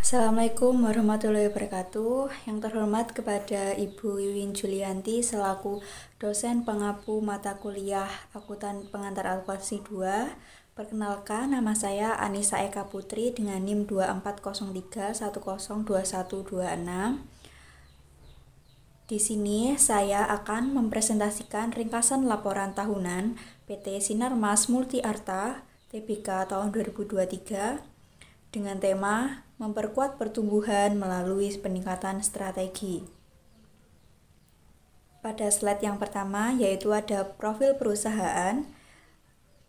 Assalamualaikum warahmatullahi wabarakatuh. Yang terhormat kepada Ibu Wiwin Julianti selaku dosen pengampu mata kuliah Akuntan Pengantar Akuntansi 2. Perkenalkan, nama saya Anissa Eka Putri dengan NIM 2403102126. Di sini saya akan mempresentasikan ringkasan laporan tahunan PT Sinarmas Multi Arta Tbk tahun 2023 dengan tema memperkuat pertumbuhan melalui peningkatan strategi. Pada slide yang pertama yaitu ada profil perusahaan.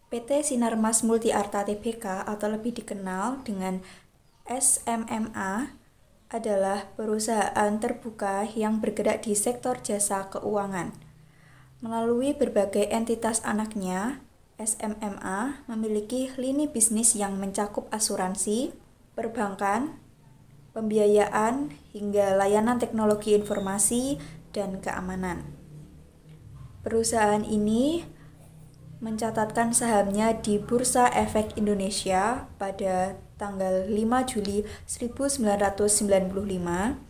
PT Sinarmas Multi Arta Tbk atau lebih dikenal dengan SMMA adalah perusahaan terbuka yang bergerak di sektor jasa keuangan. Melalui berbagai entitas anaknya, SMMA memiliki lini bisnis yang mencakup asuransi, perbankan, pembiayaan, hingga layanan teknologi informasi dan keamanan. Perusahaan ini mencatatkan sahamnya di Bursa Efek Indonesia pada tanggal 5 Juli 1995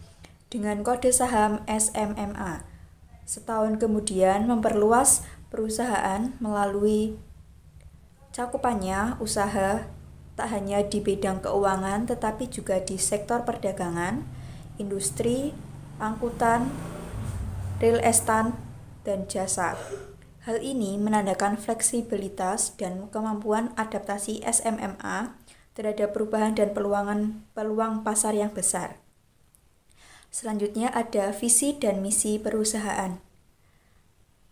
dengan kode saham SMMA. Setahun kemudian memperluas perusahaan melalui cakupannya usaha tak hanya di bidang keuangan tetapi juga di sektor perdagangan, industri, angkutan, real estate, dan jasa. Hal ini menandakan fleksibilitas dan kemampuan adaptasi SMMA terhadap perubahan dan peluang pasar yang besar. Selanjutnya ada visi dan misi perusahaan.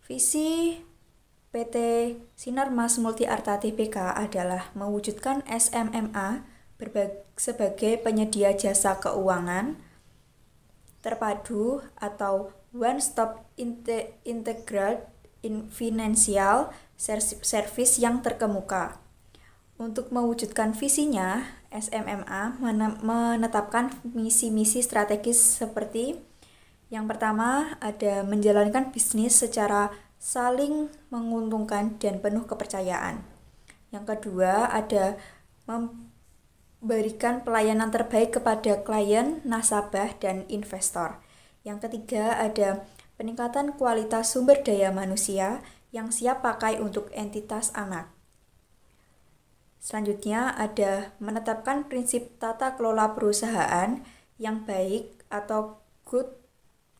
Visi PT Sinarmas Multi Arta Tbk adalah mewujudkan SMMA sebagai penyedia jasa keuangan terpadu atau one stop integrated financial service yang terkemuka. Untuk mewujudkan visinya, SMMA menetapkan misi-misi strategis seperti yang pertama ada menjalankan bisnis secara saling menguntungkan dan penuh kepercayaan. Yang kedua ada memberikan pelayanan terbaik kepada klien, nasabah, dan investor. Yang ketiga ada peningkatan kualitas sumber daya manusia yang siap pakai untuk entitas anak. Selanjutnya ada menetapkan prinsip tata kelola perusahaan yang baik atau good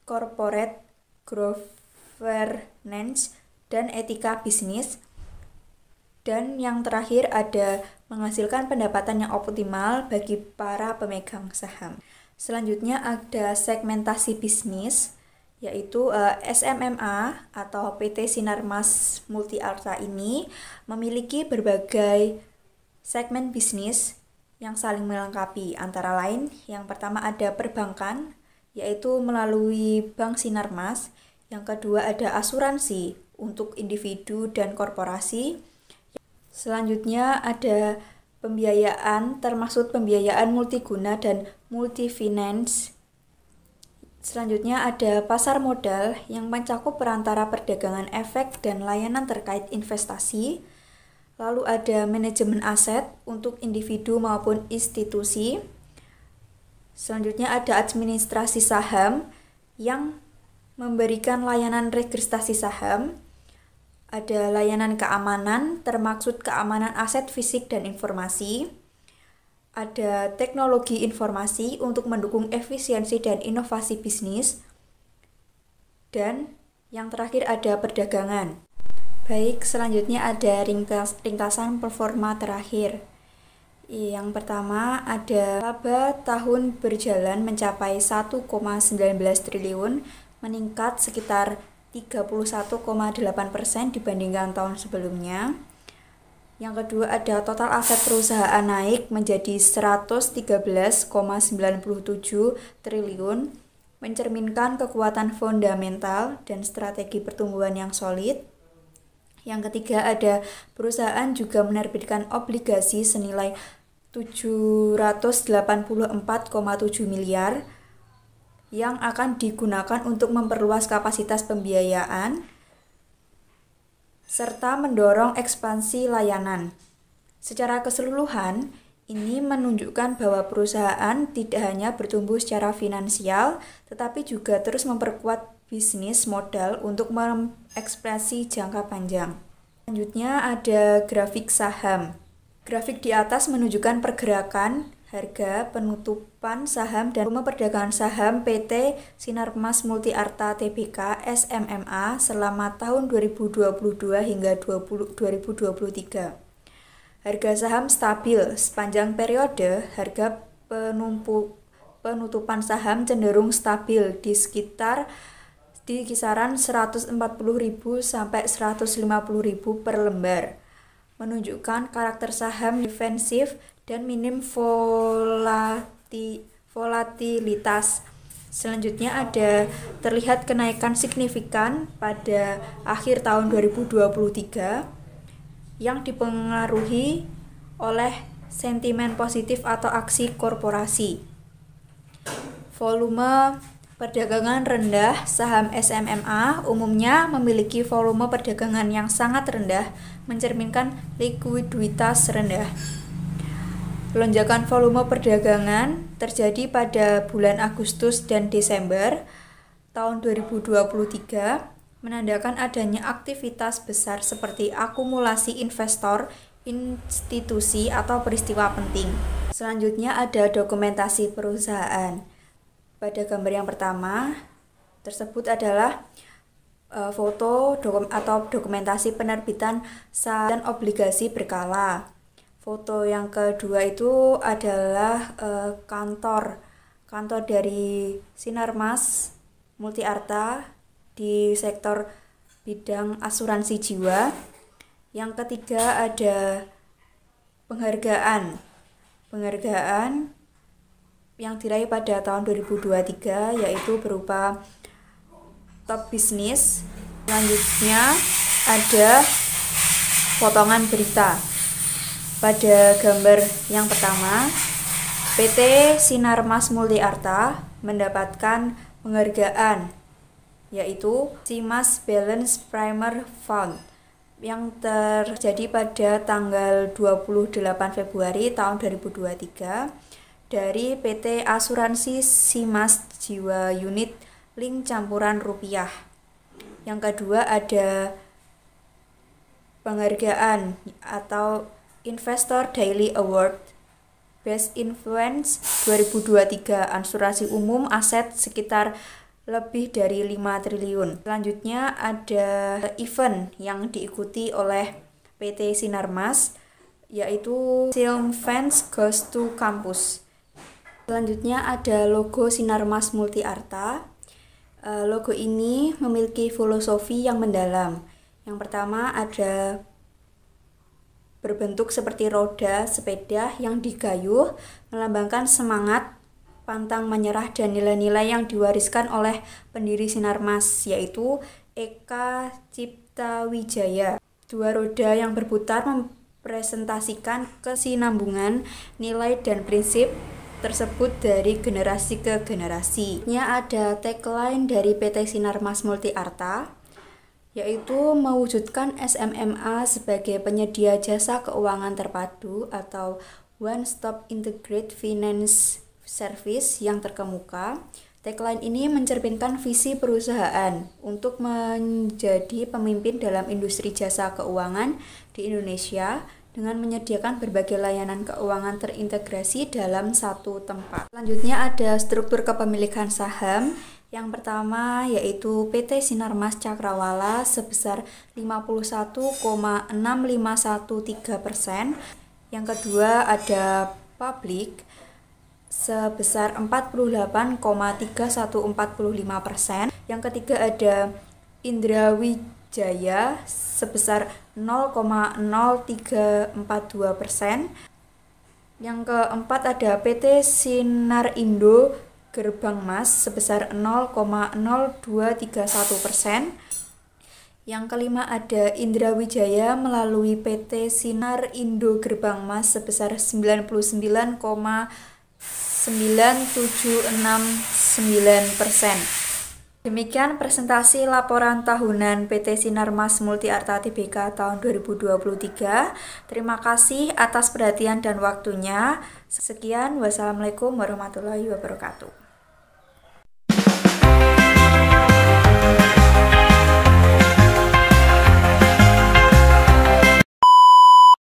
corporate governance dan etika bisnis. Dan yang terakhir ada menghasilkan pendapatan yang optimal bagi para pemegang saham. Selanjutnya ada segmentasi bisnis, yaitu SMMA atau PT Sinarmas Multi Arta ini memiliki berbagai segmen bisnis yang saling melengkapi. Antara lain, yang pertama ada perbankan, yaitu melalui Bank Sinarmas. Yang kedua ada asuransi untuk individu dan korporasi. Selanjutnya ada pembiayaan, termasuk pembiayaan multiguna dan multifinance. Selanjutnya ada pasar modal yang mencakup perantara perdagangan efek dan layanan terkait investasi. Lalu ada manajemen aset untuk individu maupun institusi. Selanjutnya ada administrasi saham yang memberikan layanan registrasi saham. Ada layanan keamanan, termaksud keamanan aset fisik dan informasi. Ada teknologi informasi untuk mendukung efisiensi dan inovasi bisnis. Dan yang terakhir ada perdagangan. Baik, selanjutnya ada ringkasan performa terakhir. Yang pertama ada laba tahun berjalan mencapai 1,19 triliun, meningkat sekitar 31,8% dibandingkan tahun sebelumnya. Yang kedua ada total aset perusahaan naik menjadi 113,97 triliun, mencerminkan kekuatan fundamental dan strategi pertumbuhan yang solid. Yang ketiga ada perusahaan juga menerbitkan obligasi senilai 784,7 miliar yang akan digunakan untuk memperluas kapasitas pembiayaan serta mendorong ekspansi layanan. Secara keseluruhan, Ini menunjukkan bahwa perusahaan tidak hanya bertumbuh secara finansial, tetapi juga terus memperkuat bisnis modal untuk mengekspresi jangka panjang. Selanjutnya ada grafik saham. Grafik di atas menunjukkan pergerakan harga, penutupan saham, dan volume perdagangan saham PT Sinarmas Multi Arta Tbk SMMA selama tahun 2022 hingga 2023. Harga saham stabil sepanjang periode. Harga penutupan saham cenderung stabil di kisaran 140.000 sampai 150.000 per lembar, menunjukkan karakter saham defensif dan minim volatilitas. Selanjutnya ada terlihat kenaikan signifikan pada akhir tahun 2023 yang dipengaruhi oleh sentimen positif atau aksi korporasi. Volume perdagangan rendah. Saham SMMA umumnya memiliki volume perdagangan yang sangat rendah, mencerminkan likuiditas rendah. Lonjakan volume perdagangan terjadi pada bulan Agustus dan Desember tahun 2023, menandakan adanya aktivitas besar seperti akumulasi investor, institusi, atau peristiwa penting. Selanjutnya ada dokumentasi perusahaan. Pada gambar yang pertama tersebut adalah foto atau dokumentasi penerbitan saham dan obligasi berkala. Foto yang kedua itu adalah kantor dari Sinarmas Multi Arta di sektor bidang asuransi jiwa. Yang ketiga ada penghargaan yang diraih pada tahun 2023, yaitu berupa top bisnis. Selanjutnya ada potongan berita. Pada gambar yang pertama, PT Sinarmas Multi Arta mendapatkan penghargaan, yaitu SIMAS Balance Primer Fund, yang terjadi pada tanggal 28 Februari tahun 2023 dari PT Asuransi SIMAS Jiwa Unit Link Campuran Rupiah. Yang kedua ada penghargaan atau Investor Daily Award Best Influence 2023, asuransi umum aset sekitar lebih dari 5 triliun. Selanjutnya ada event yang diikuti oleh PT Sinarmas, yaitu Film Fans Goes to Campus. Selanjutnya ada logo Sinarmas Multi Arta. Logo ini memiliki filosofi yang mendalam. Yang pertama ada berbentuk seperti roda sepeda yang digayuh, melambangkan semangat, pantang menyerah, dan nilai-nilai yang diwariskan oleh pendiri Sinarmas, yaitu Eka Cipta Wijaya. Dua roda yang berputar mempresentasikan kesinambungan nilai dan prinsip tersebut dari generasi ke generasi. Ini ada tagline dari PT Sinarmas Multi Arta, yaitu mewujudkan SMMA sebagai penyedia jasa keuangan terpadu atau One Stop Integrated Finance Service yang terkemuka. Tagline ini mencerminkan visi perusahaan untuk menjadi pemimpin dalam industri jasa keuangan di Indonesia dengan menyediakan berbagai layanan keuangan terintegrasi dalam satu tempat. Selanjutnya ada struktur kepemilikan saham. Yang pertama yaitu PT Sinarmas Cakrawala sebesar 51,6513%. Yang kedua ada Publik sebesar 48,3145%. Yang ketiga ada Indra Wijaya sebesar 0,0342%. Yang keempat ada PT Sinar Indo Gerbang Mas sebesar 0,0231%. Yang kelima ada Indra Wijaya melalui PT Sinar Indo Gerbang Mas sebesar 99,9769%. Demikian presentasi laporan tahunan PT Sinarmas Multiarta Tbk tahun 2023. Terima kasih atas perhatian dan waktunya. Sekian, wassalamualaikum warahmatullahi wabarakatuh.